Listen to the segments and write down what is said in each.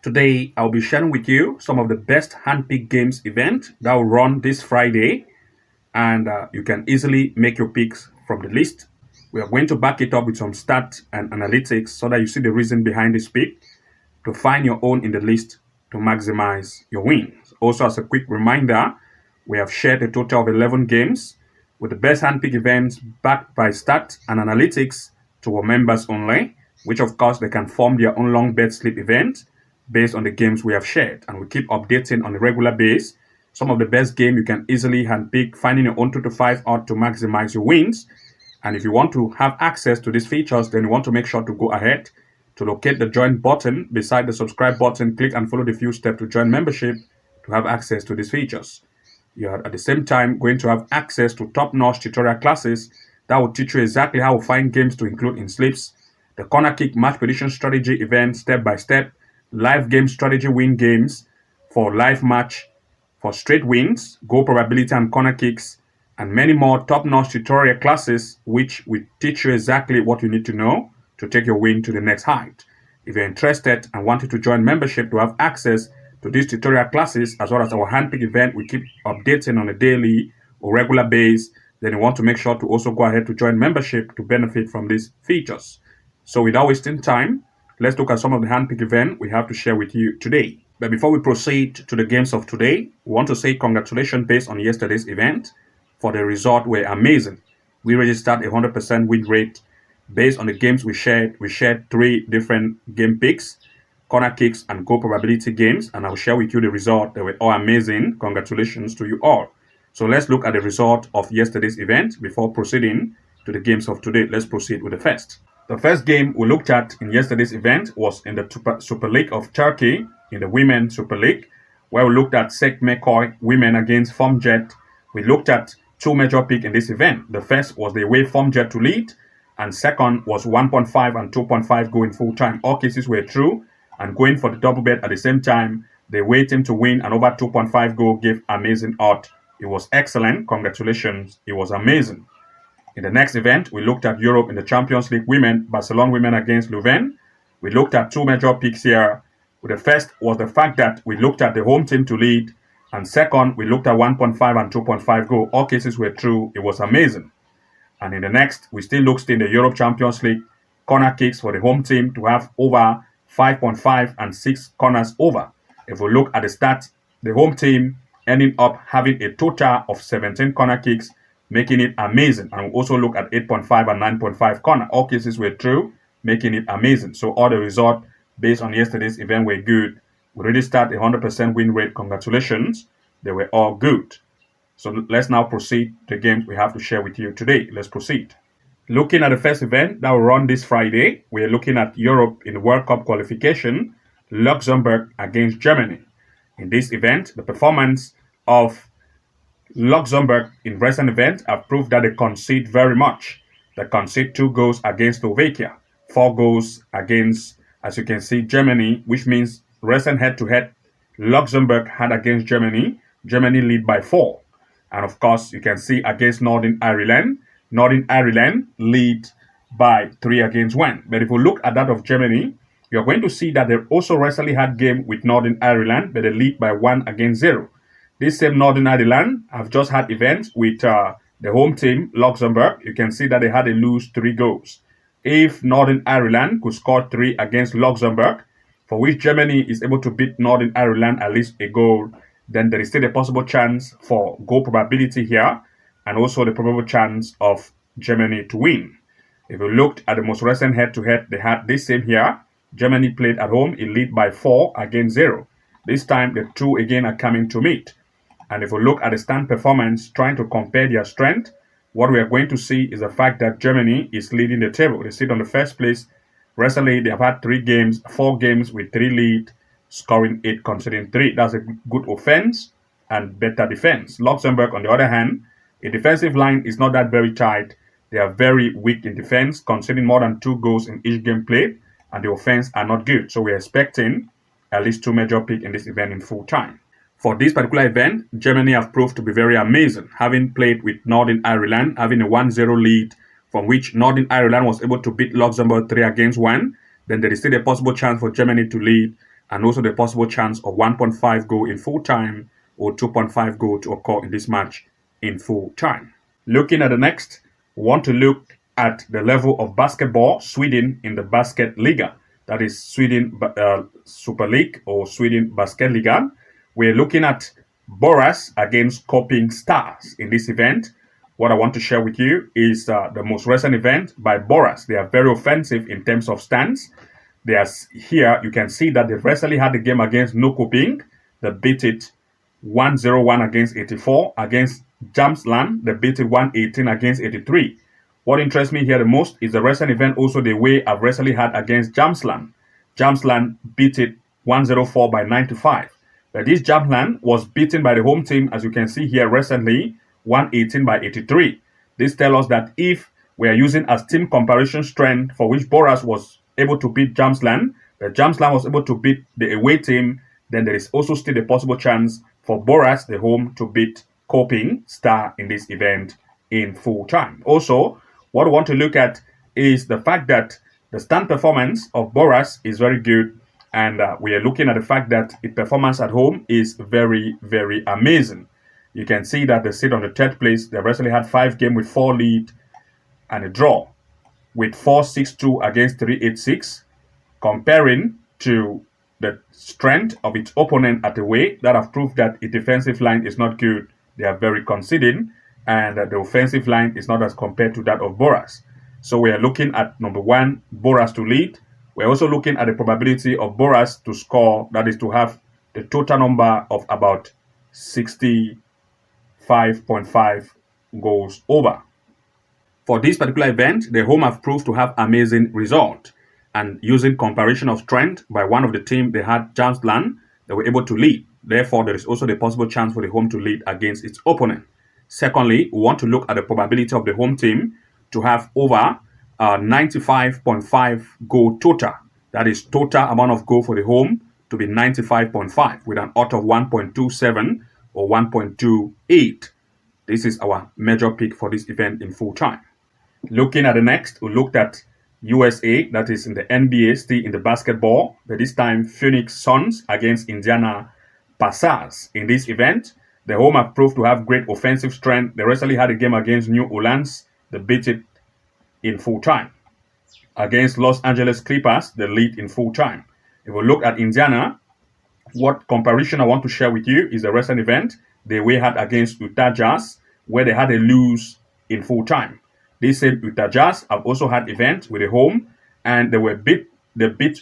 Today, I'll be sharing with you some of the best handpicked games event that will run this Friday, and you can easily make your picks from the list. We are going to back it up with some stats and analytics so that you see the reason behind this pick to find your own in the list to maximize your wins. Also, as a quick reminder, we have shared a total of 11 games with the best handpicked events backed by stats and analytics to our members only, which of course they can form their own long bet slip event based on the games we have shared. And we keep updating on a regular basis some of the best game you can easily handpick, finding your own 2 to 5 odd to maximize your wins. And if you want to have access to these features, then you want to make sure to go ahead to locate the join button beside the subscribe button, click and follow the few steps to join membership to have access to these features. You are at the same time going to have access to top-notch tutorial classes that will teach you exactly how to find games to include in slips, the corner kick match prediction strategy event step by step, live game strategy win games for live match, for straight wins, goal probability and corner kicks, and many more top-notch tutorial classes which will teach you exactly what you need to know to take your win to the next height. If you're interested and wanted to join membership to have access to these tutorial classes as well as our handpick event we keep updating on a daily or regular basis, then you want to make sure to also go ahead to join membership to benefit from these features. So without wasting time, let's look at some of the handpick event we have to share with you today. But before we proceed to the games of today, we want to say congratulations based on yesterday's event, for the result were amazing. We registered a 100% win rate based on the games we shared. We shared 3 different game picks, corner kicks and goal probability games, and I'll share with you the result. They were all amazing. Congratulations to you all. So let's look at the result of yesterday's event before proceeding to the games of today. Let's proceed with the first. The first game we looked at in yesterday's event was in the Super League of Turkey, in the Women's Super League, where we looked at Sek McCoy women against Formjet. We looked at 2 major picks in this event. The first was the away Formjet to lead, and second was 1.5 and 2.5 going full time. All cases were true, and going for the double bet at the same time, the away team to win and over 2.5 goal gave amazing odds. It was excellent. Congratulations. It was amazing. In the next event, we looked at Europe in the Champions League women, Barcelona women against Leuven. We looked at 2 major picks here. The first was the fact that we looked at the home team to lead, and second, we looked at 1.5 and 2.5 goal. All cases were true. It was amazing. And in the next, we still looked in the Europe Champions League corner kicks for the home team to have over 5.5 and 6 corners over. If we look at the stats, the home team ending up having a total of 17 corner kicks, making it amazing. And we also look at 8.5 and 9.5 corner. All cases were true, making it amazing. So all the results based on yesterday's event were good. We already start a 100% win rate. Congratulations. They were all good. So let's now proceed to the games we have to share with you today. Let's proceed. Looking at the first event that will run this Friday, we are looking at Europe in the World Cup qualification, Luxembourg against Germany. In this event, the performance of Luxembourg in recent events have proved that they concede very much. They concede 2 goals against Slovakia, 4 goals against, as you can see, Germany, which means recent head-to-head Luxembourg had against Germany. Germany lead by 4. And of course, you can see against Northern Ireland lead by 3 against 1. But if we look at that of Germany, you're going to see that they also recently had game with Northern Ireland, but they lead by 1 against 0. This same Northern Ireland have just had events with the home team, Luxembourg. You can see that they had to lose 3 goals. If Northern Ireland could score 3 against Luxembourg, for which Germany is able to beat Northern Ireland at least a goal, then there is still a possible chance for goal probability here, and also the probable chance of Germany to win. If you looked at the most recent head-to-head, they had this same here. Germany played at home, it lead by 4 against 0. This time, the 2 again are coming to meet. And if we look at the stand performance, trying to compare their strength, what we are going to see is the fact that Germany is leading the table. They sit on the first place. Recently, they have had 4 games with 3 lead, scoring 8, conceding 3. That's a good offense and better defense. Luxembourg, on the other hand, a defensive line is not that very tight. They are very weak in defense, conceding more than 2 goals in each game played, and the offense are not good. So we're expecting at least 2 major picks in this event in full time. For this particular event, Germany have proved to be very amazing, having played with Northern Ireland, having a 1-0 lead, from which Northern Ireland was able to beat Luxembourg 3 against 1. Then there is still a possible chance for Germany to lead. and also the possible chance of 1.5 goal in full time or 2.5 goal to occur in this match in full time. Looking at the next, we want to look at the level of basketball Sweden in the Basket Liga. That is Sweden Super League or Sweden Basket Liga. We're looking at Boras against Koping Stars in this event. What I want to share with you is the most recent event by Boras. They are very offensive in terms of stance. They are here. You can see that they've recently had the game against Koping. They beat it 101 against 84. Against Jamsland, they beat it 118 against 83. What interests me here the most is the recent event also the way I've recently had against Jamsland. Jamsland beat it 104 by 95. But this Jamsland was beaten by the home team, as you can see here recently, 118 by 83. This tells us that if we are using as team comparison strength for which Boras was able to beat Jamsland, the Jamsland was able to beat the away team, then there is also still a possible chance for Boras, the home, to beat Koping Star in this event in full time. Also, what we want to look at is the fact that the stand performance of Boras is very good, and we are looking at the fact that its performance at home is very, very amazing. You can see that they sit on the third place. They recently had 5 games with 4 lead and a draw, with 4-6-2 against 3-8-6, comparing to the strength of its opponent at away that have proved that its defensive line is not good. They are very conceding, and the offensive line is not as compared to that of Boras. So we are looking at number 1, Boras to lead. We're also looking at the probability of Boras to score, that is to have the total number of about 65.5 goals over. For this particular event, the home have proved to have amazing result, and using comparison of strength by one of the team they had Jamsland, they were able to lead. Therefore, there is also the possible chance for the home to lead against its opponent. Secondly, we want to look at the probability of the home team to have over 95.5 goal total. That is total amount of goal for the home to be 95.5 with an odds of 1.27 or 1.28. This is our major pick for this event in full time. Looking at the next, we looked at USA, that is in the NBA, still in the basketball, but this time Phoenix Suns against Indiana Pacers. In this event, the home have proved to have great offensive strength. They recently had a game against New Orleans. They beat it in full time. Against Los Angeles Clippers, they lead in full time. If we look at Indiana, what comparison I want to share with you is the recent event they had against Utah Jazz, where they had a lose in full time. This same Utah Jazz have also had events with a home, and they beat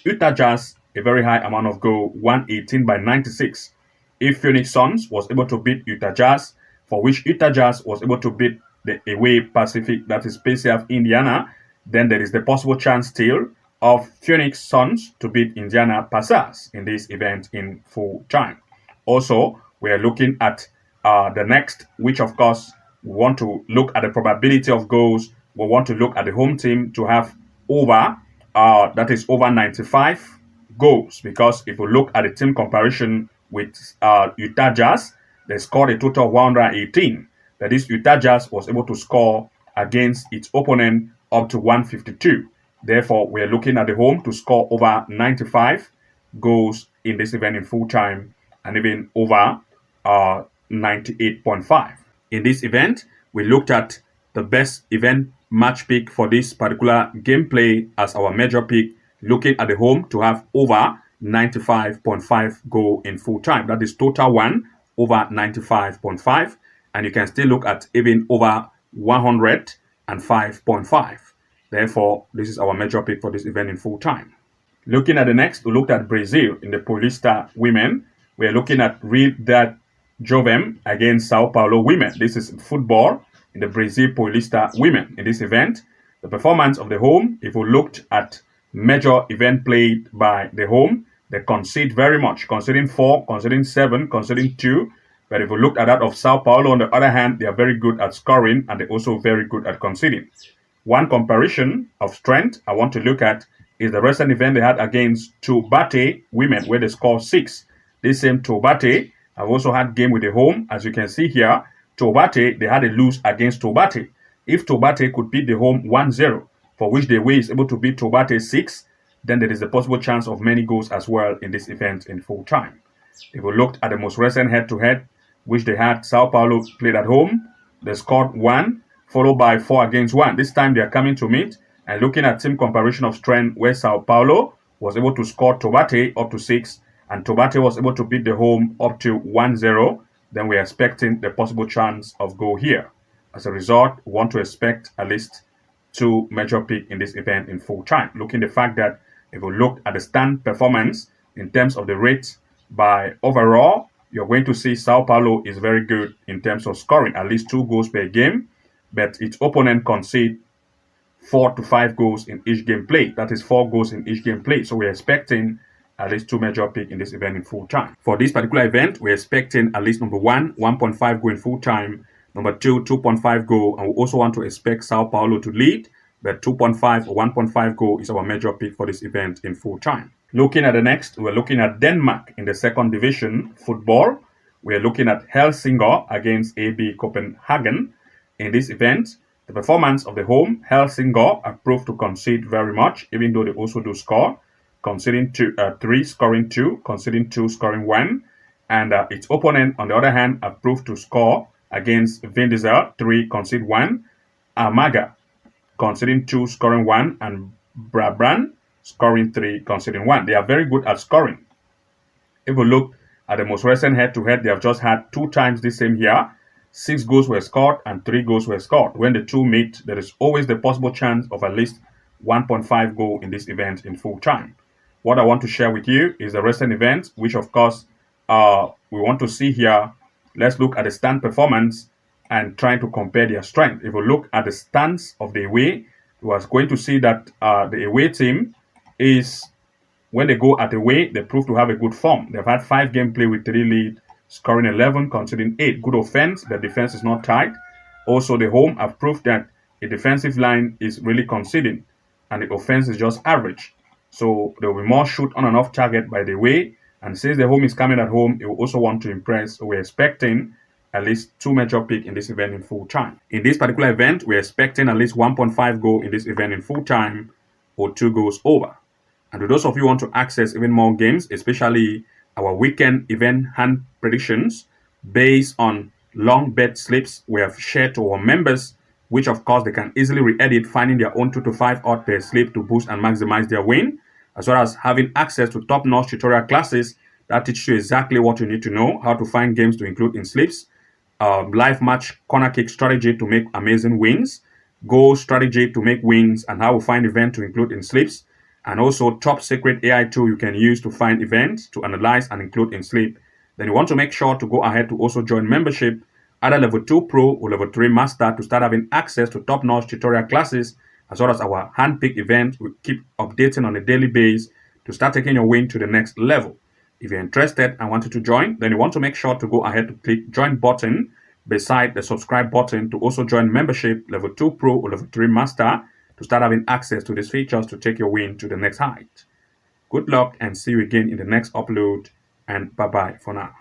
Utah Jazz a very high amount of goal, 118 by 96. If Phoenix Suns was able to beat Utah Jazz, for which Utah Jazz was able to beat the away Pacific, that is PCF Indiana, then there is the possible chance still of Phoenix Suns to beat Indiana Pacers in this event in full time. Also, we are looking at the next, which of course we want to look at the probability of goals. We want to look at the home team to have over, that is over 95 goals, because if we look at the team comparison with Utah Jazz, they scored a total of 118. That is, Utah Jazz was able to score against its opponent up to 152. Therefore, we are looking at the home to score over 95 goals in this event in full time, and even over 98.5. In this event, we looked at the best event match pick for this particular gameplay as our major pick, looking at the home to have over 95.5 goal in full time. That is total 1 over 95.5, and you can still look at even over 105.5. Therefore, this is our major pick for this event in full time. Looking at the next, we looked at Brazil in the Paulista women. We are looking at Rio de Jovem against Sao Paulo women. This is football in the Brazil Paulista women. In this event, the performance of the home, if we looked at major event played by the home, they concede very much, conceding 4, conceding 7, conceding 2. But if we look at that of Sao Paulo, on the other hand, they are very good at scoring, and they're also very good at conceding. One comparison of strength I want to look at is the recent event they had against Taubaté women, where they scored 6. This same Taubaté have also had game with the home. As you can see here, Taubaté, they had a lose against Taubaté. If Taubaté could beat the home 1-0, for which the way is able to beat Taubaté 6, then there is a possible chance of many goals as well in this event in full time. If we looked at the most recent head-to-head, which they had, Sao Paulo played at home, they scored 1, followed by 4 against 1. This time they are coming to meet, and looking at team comparison of strength, where Sao Paulo was able to score Tobate up to 6, and Tobate was able to beat the home up to 1-0, then we are expecting the possible chance of goal here. As a result, we want to expect at least 2 major picks in this event in full time. Looking at the fact that if we look at the stand performance in terms of the rates by overall, you're going to see Sao Paulo is very good in terms of scoring, at least 2 goals per game, but its opponent concede 4 to 5 goals in each game played. That is 4 goals in each game played. So we're expecting at least 2 major picks in this event in full time. For this particular event, we're expecting at least number 1, 1.5 goal in full time, number 2, 2.5 goal, and we also want to expect Sao Paulo to lead, but 2.5 or 1.5 goal is our major pick for this event in full time. Looking at the next, we're looking at Denmark in the second division football. We're looking at Helsingor against AB Copenhagen. In this event, the performance of the home, Helsingor, are proved to concede very much, even though they also do score, conceding 3, scoring 2, conceding 2, scoring 1. And its opponent, on the other hand, are proved to score against Vindisel, 3, concede 1. Amager, conceding 2, scoring 1. And Brabant, scoring 3, conceding 1. They are very good at scoring. If we look at the most recent head-to-head, they have just had 2 times the same year. 6 goals were scored and 3 goals were scored. When the 2 meet, there is always the possible chance of at least 1.5 goal in this event in full time. What I want to share with you is the recent event, which of course we want to see here. Let's look at the stand performance and try to compare their strength. If we look at the stance of the away, we are going to see that the away team is, when they go at away, they prove to have a good form. They've had 5 game play with 3 lead, scoring 11, conceding 8. Good offense, the defense is not tight. Also, the home have proved that the defensive line is really conceding, and the offense is just average. So there will be more shoot on and off target by the way. And since the home is coming at home, it will also want to impress. So we're expecting at least 2 major picks in this event in full time. In this particular event, we're expecting at least 1.5 goal in this event in full time, or 2 goals over. And to those of you who want to access even more games, especially our weekend event hand predictions based on long bet slips we have shared to our members, which of course they can easily re-edit, finding their own 2 to 5 odd per slip to boost and maximize their win, as well as having access to top-notch tutorial classes that teach you exactly what you need to know, how to find games to include in slips, live match corner kick strategy to make amazing wins, goal strategy to make wins, and how to find event to include in slips, and also top secret AI tool you can use to find events to analyze and include in slip. Then you want to make sure to go ahead to also join membership, either level 2 pro or level 3 master, to start having access to top-notch tutorial classes, as well as our hand-picked event. We keep updating on a daily basis to start taking your win to the next level. If you're interested and wanted to join, then you want to make sure to go ahead to click join button beside the subscribe button to also join membership level 2 pro or level 3 master to start having access to these features to take your win to the next height. Good luck and see you again in the next upload, and bye-bye for now.